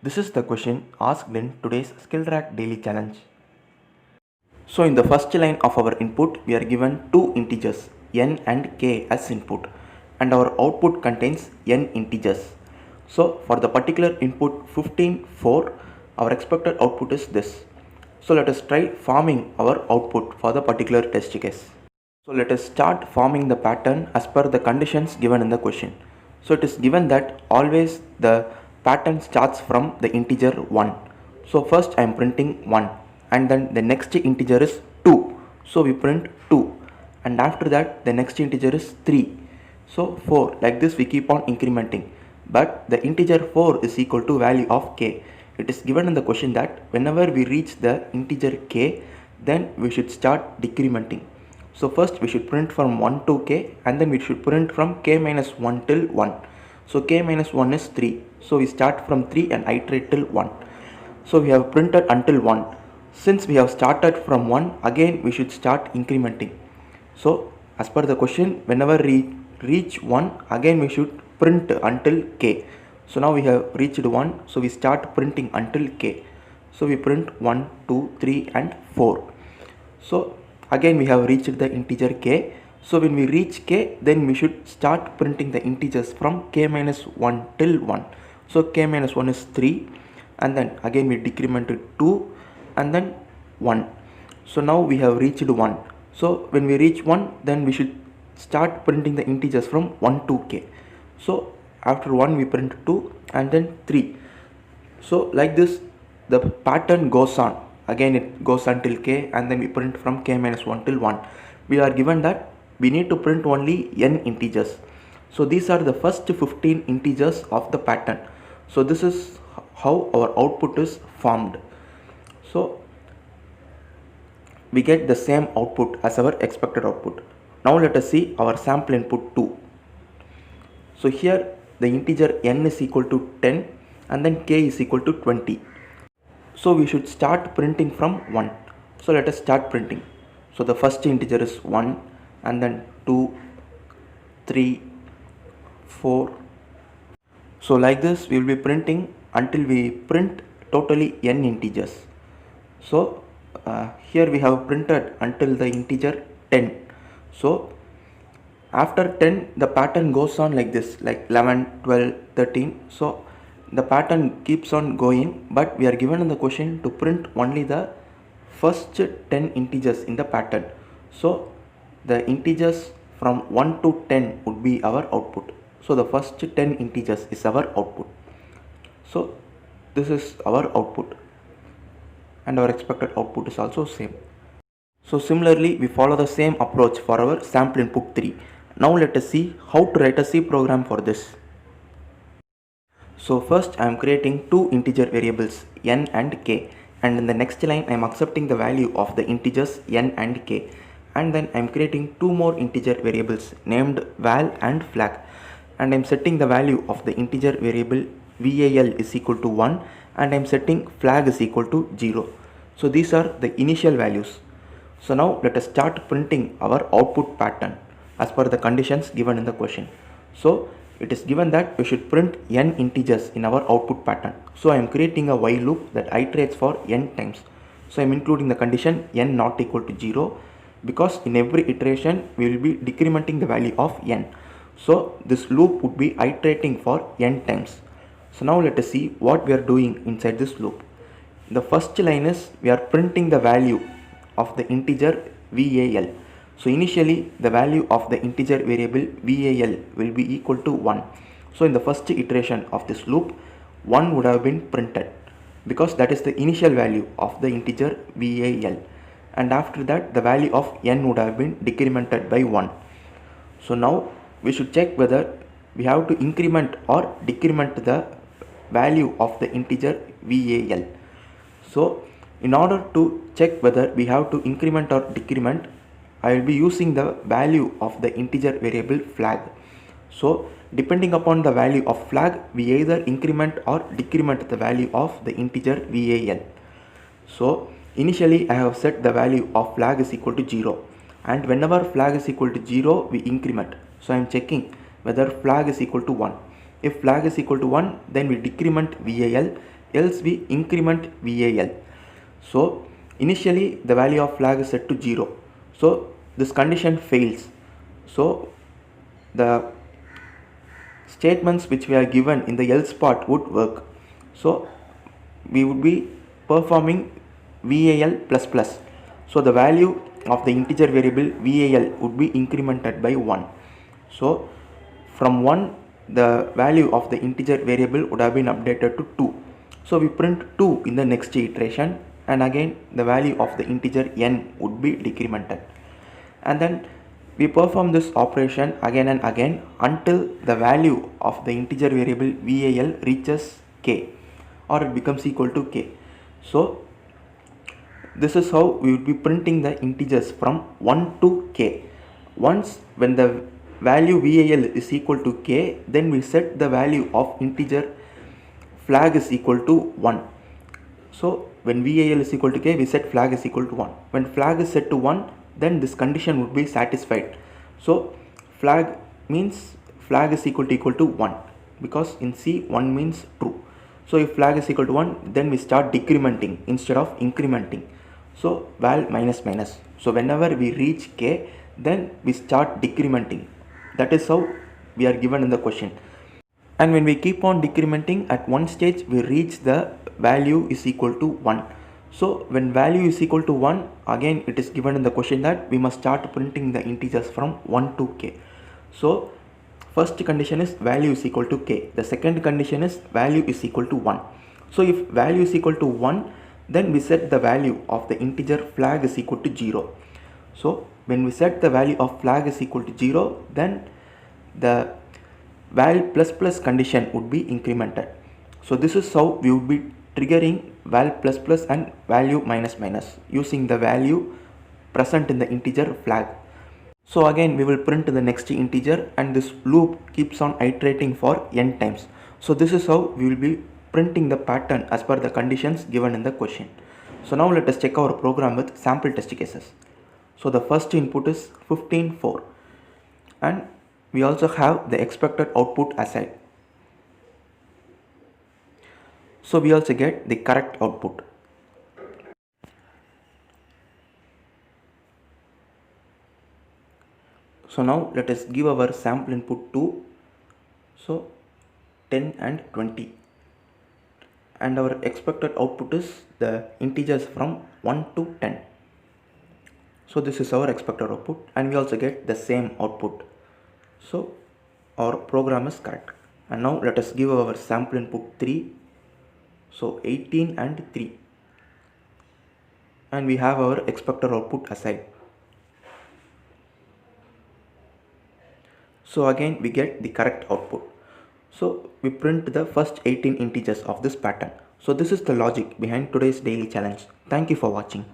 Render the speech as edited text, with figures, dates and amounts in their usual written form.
This is the question asked in today's SkillTrack Daily Challenge. So in the first line of our input, we are given two integers n and k as input, and our output contains n integers. So for the particular input 15, 4, our expected output is this. So let us try forming our output for the particular test case. So let us start forming the pattern as per the conditions given in the question. So it is given that always the pattern starts from the integer 1. So first I am printing 1, and then the next integer is 2. So we print 2, and after that the next integer is 3. So 4. Like this we keep on incrementing, but the integer 4 is equal to value of k. It is given in the question that whenever we reach the integer k, then we should start decrementing. So first we should print from 1 to k, and then we should print from k minus 1 till 1. So k minus 1 is 3. So we start from 3 and iterate till 1. So we have printed until 1. Since we have started from 1, again we should start incrementing. So as per the question, whenever we reach 1, again we should print until k. So now we have reached 1, so we start printing until k. So we print 1, 2, 3 and 4. So again we have reached the integer k. So when we reach k, then we should start printing the integers from k minus 1 till 1. So k minus 1 is 3, and then again we decremented 2 and then 1. So now we have reached 1. So when we reach 1, then we should start printing the integers from 1 to k. So after 1 we print 2 and then 3. So like this the pattern goes on. Again it goes until k, and then we print from k minus 1 till 1. We are given that we need to print only n integers. So these are the first 15 integers of the pattern. So this is how our output is formed. So we get the same output as our expected output. Now let us see our sample input 2. So here the integer n is equal to 10, and then k is equal to 20. So we should start printing from 1. So let us start printing. So the first integer is 1, and then 2, 3, 4. So like this we will be printing until we print totally n integers. So here we have printed until the integer 10. So after 10 the pattern goes on like this, like 11, 12, 13. So the pattern keeps on going, but we are given in the question to print only the first 10 integers in the pattern. So the integers from 1 to 10 would be our output. So the first 10 integers is our output. So this is our output, and our expected output is also same. So similarly we follow the same approach for our sample input 3. Now let us see how to write a C program for this. So first I am creating two integer variables n and k, and in the next line I am accepting the value of the integers n and k, and then I am creating two more integer variables named val and flag, and I am setting the value of the integer variable val is equal to 1, and I am setting flag is equal to 0. So these are the initial values. So now let us start printing our output pattern as per the conditions given in the question. So it is given that we should print n integers in our output pattern. So I am creating a while loop that iterates for n times. So I am including the condition n not equal to 0, because in every iteration we will be decrementing the value of n. So this loop would be iterating for n times. So now let us see what we are doing inside this loop. The first line is we are printing the value of the integer val. So initially the value of the integer variable val will be equal to 1. So in the first iteration of this loop, 1 would have been printed, because that is the initial value of the integer val, and after that the value of n would have been decremented by 1. So now we should check whether we have to increment or decrement the value of the integer val. So in order to check whether we have to increment or decrement, I will be using the value of the integer variable flag. So depending upon the value of flag, we either increment or decrement the value of the integer val. So initially I have set the value of flag is equal to 0, and whenever flag is equal to 0 we increment. So I am checking whether flag is equal to 1. If flag is equal to 1, then we decrement val, else we increment VAL. So initially the value of flag is set to 0. So this condition fails. So the statements which we are given in the else part would work. So we would be performing VAL plus plus. So the value of the integer variable VAL would be incremented by 1. So from 1 the value of the integer variable would have been updated to 2. So we print 2 in the next iteration, and again the value of the integer n would be decremented, and then we perform this operation again and again until the value of the integer variable VAL reaches k, or it becomes equal to k. So this is how we would be printing the integers from 1 to k. Once when the value VAL is equal to k, then we set the value of integer flag is equal to 1. So when VAL is equal to k, we set flag is equal to 1. When flag is set to 1, then this condition would be satisfied. So flag means flag is equal to 1, because in C 1 means true. So if flag is equal to 1, then we start decrementing instead of incrementing. So val minus minus. So whenever we reach k, then we start decrementing. That is how we are given in the question. And when we keep on decrementing, at one stage we reach the value is equal to 1. So when value is equal to 1, again it is given in the question that we must start printing the integers from 1 to k. So first condition is value is equal to k. The second condition is value is equal to 1. So if value is equal to 1, then we set the value of the integer flag is equal to 0. So when we set the value of flag is equal to 0, then the val plus plus condition would be incremented. So this is how we would be triggering val plus plus and value minus minus using the value present in the integer flag. So again we will print the next integer, and this loop keeps on iterating for n times. So this is how we will be printing the pattern as per the conditions given in the question. So now let us check our program with sample test cases. So the first input is 15.4, and we also have the expected output aside. So we also get the correct output. So now let us give our sample input to 10 and 20, and our expected output is the integers from 1 to 10. So this is our expected output, and we also get the same output. So our program is correct. And now let us give our sample input 3. So 18 and 3, and we have our expected output aside. So again we get the correct output. So we print the first 18 integers of this pattern. So this is the logic behind today's daily challenge. Thank you for watching.